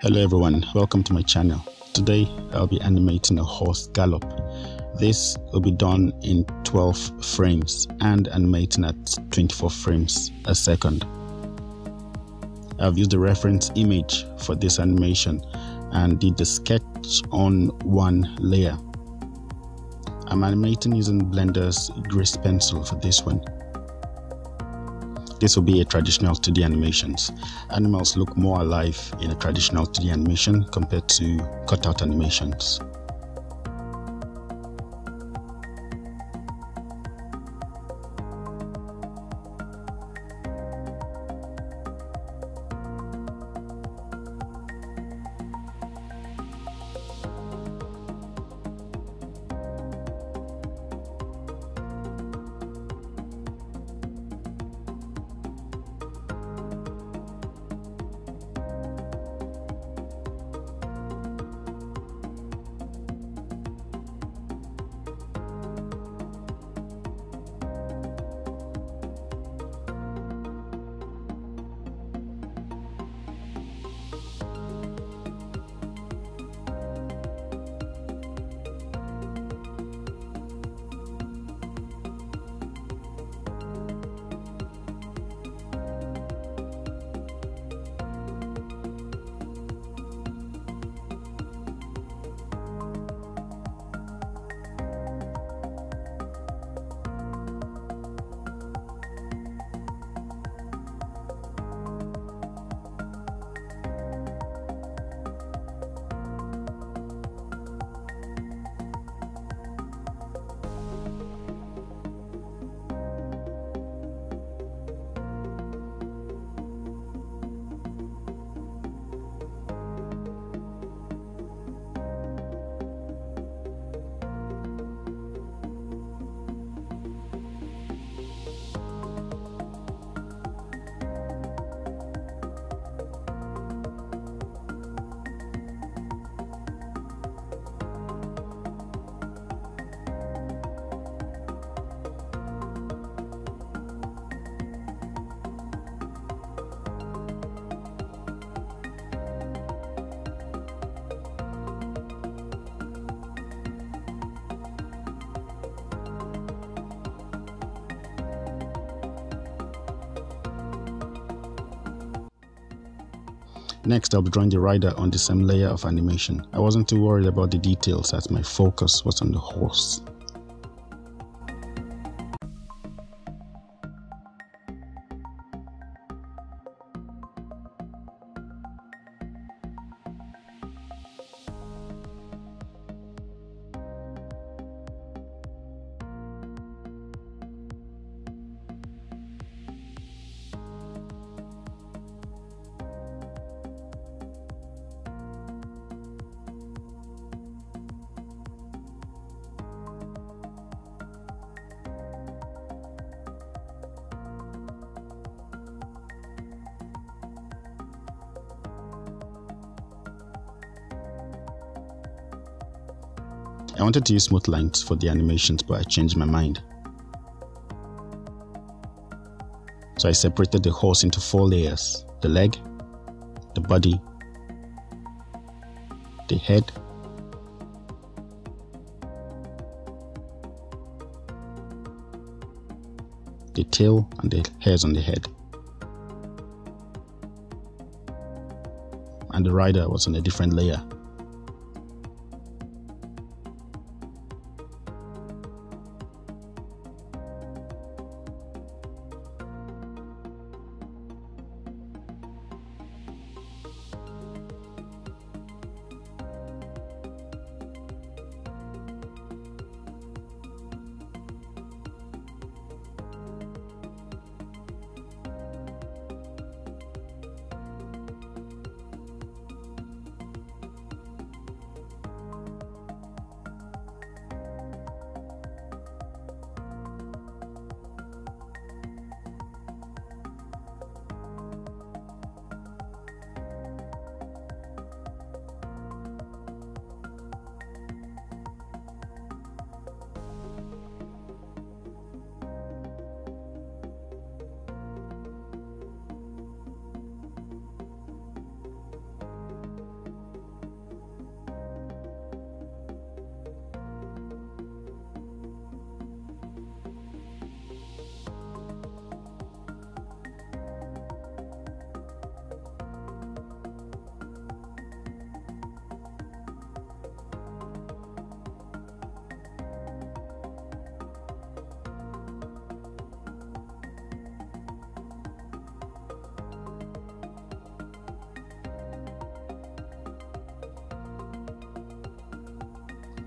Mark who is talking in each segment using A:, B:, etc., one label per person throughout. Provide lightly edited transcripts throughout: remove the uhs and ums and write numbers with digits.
A: Hello everyone, welcome to my channel. Today I'll be animating a horse gallop. This will be done in 12 frames and animating at 24 frames a second. I've used the reference image for this animation and did the sketch on one layer. I'm animating using Blender's Grease Pencil for this one. This will be a traditional 2D animations. Animals look more alive in a traditional 2D animation compared to cutout animations. Next, I'll be drawing the rider on the same layer of animation. I wasn't too worried about the details as my focus was on the horse. I wanted to use smooth lines for the animations, but I changed my mind. So I separated the horse into 4 layers: the leg, the body, the head, the tail, and the hairs on the head. And the rider was on a different layer.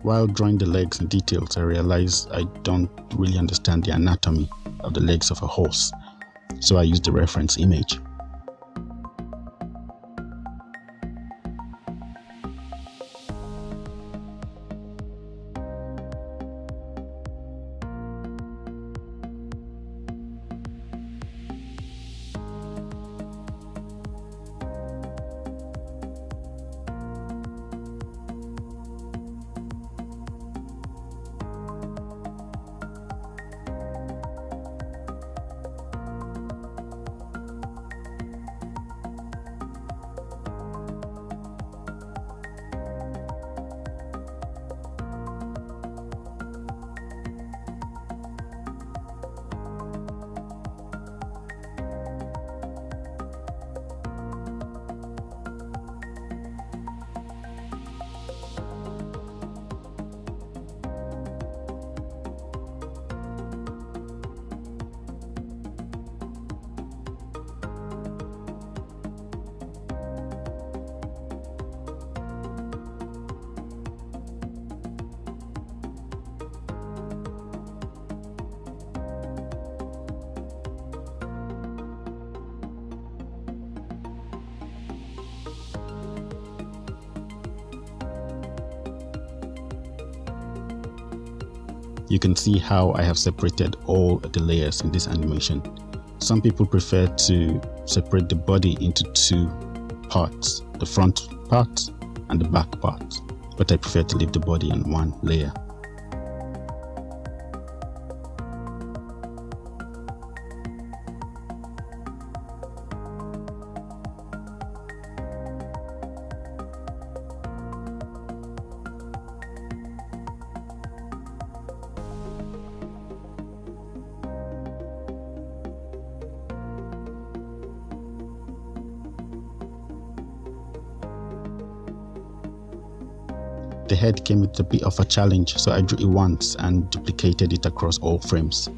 A: while drawing the legs in details, I realized I don't really understand the anatomy of the legs of a horse, so I used the reference image. You can see how I have separated all the layers in this animation. Some people prefer to separate the body into two parts, the front part and the back part, but I prefer to leave the body in one layer. The head came with a bit of a challenge, so I drew it once and duplicated it across all frames.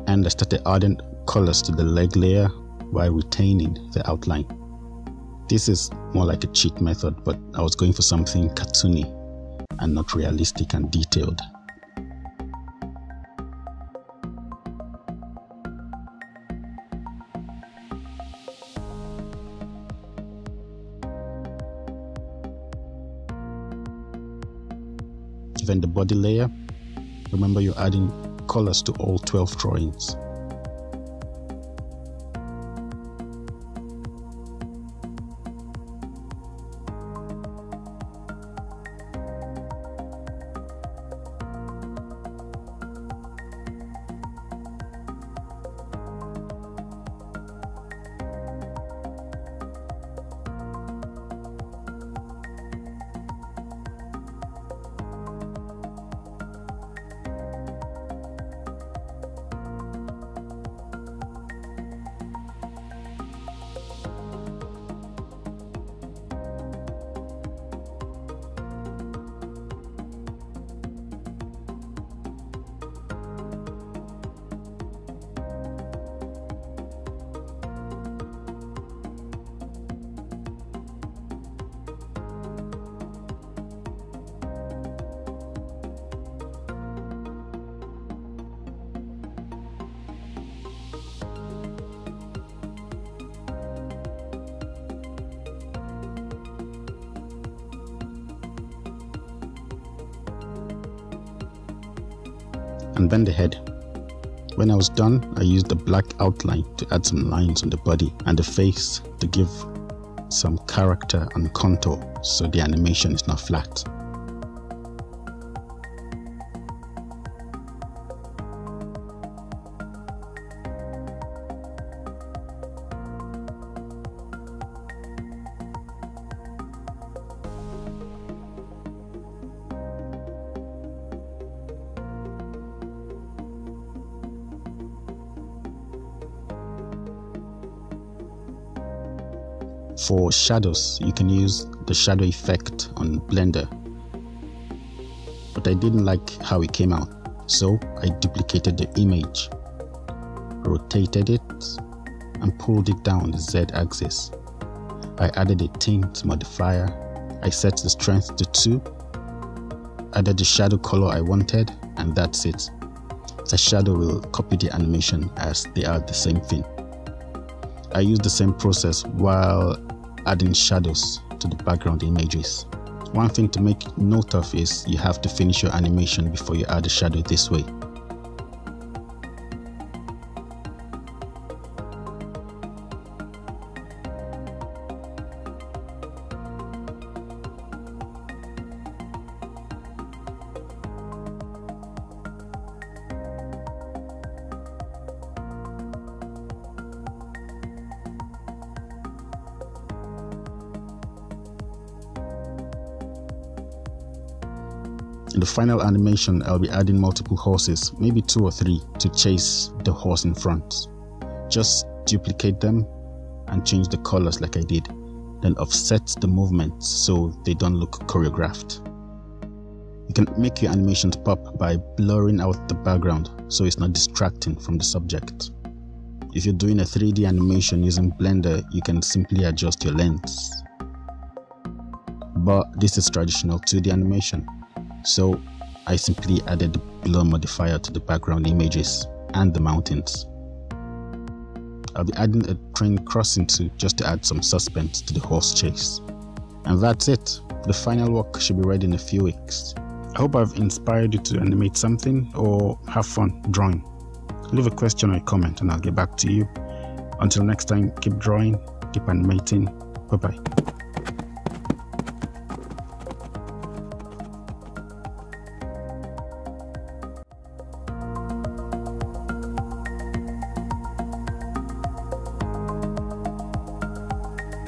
A: And I started adding colors to the leg layer while retaining the outline. This is more like a cheat method, but I was going for something cartoony and not realistic and detailed. Then the body layer, remember you're adding colors to all 12 drawings. and bend the head. When I was done, I used the black outline to add some lines on the body and the face to give some character and contour so the animation is not flat. For shadows, you can use the shadow effect on Blender, but I didn't like how it came out, so I duplicated the image, rotated it, and pulled it down the Z-axis. I added a tint modifier, I set the strength to 2, added the shadow color I wanted, and that's it. The shadow will copy the animation as they are the same thing. I used the same process while adding shadows to the background images. One thing to make note of is you have to finish your animation before you add a shadow this way. In the final animation, I'll be adding multiple horses, maybe 2 or 3, to chase the horse in front. Just duplicate them and change the colors like I did, then offset the movements so they don't look choreographed. You can make your animations pop by blurring out the background so it's not distracting from the subject. If you're doing a 3D animation using Blender, you can simply adjust your lengths. But this is traditional 2D animation. So I simply added the blur modifier to the background images and the mountains. I'll be adding a train crossing too, just to add some suspense to the horse chase. And that's it. The final work should be ready in a few weeks. I hope I've inspired you to animate something or have fun drawing. Leave a question or a comment and I'll get back to you. Until next time, keep drawing, keep animating. Bye bye.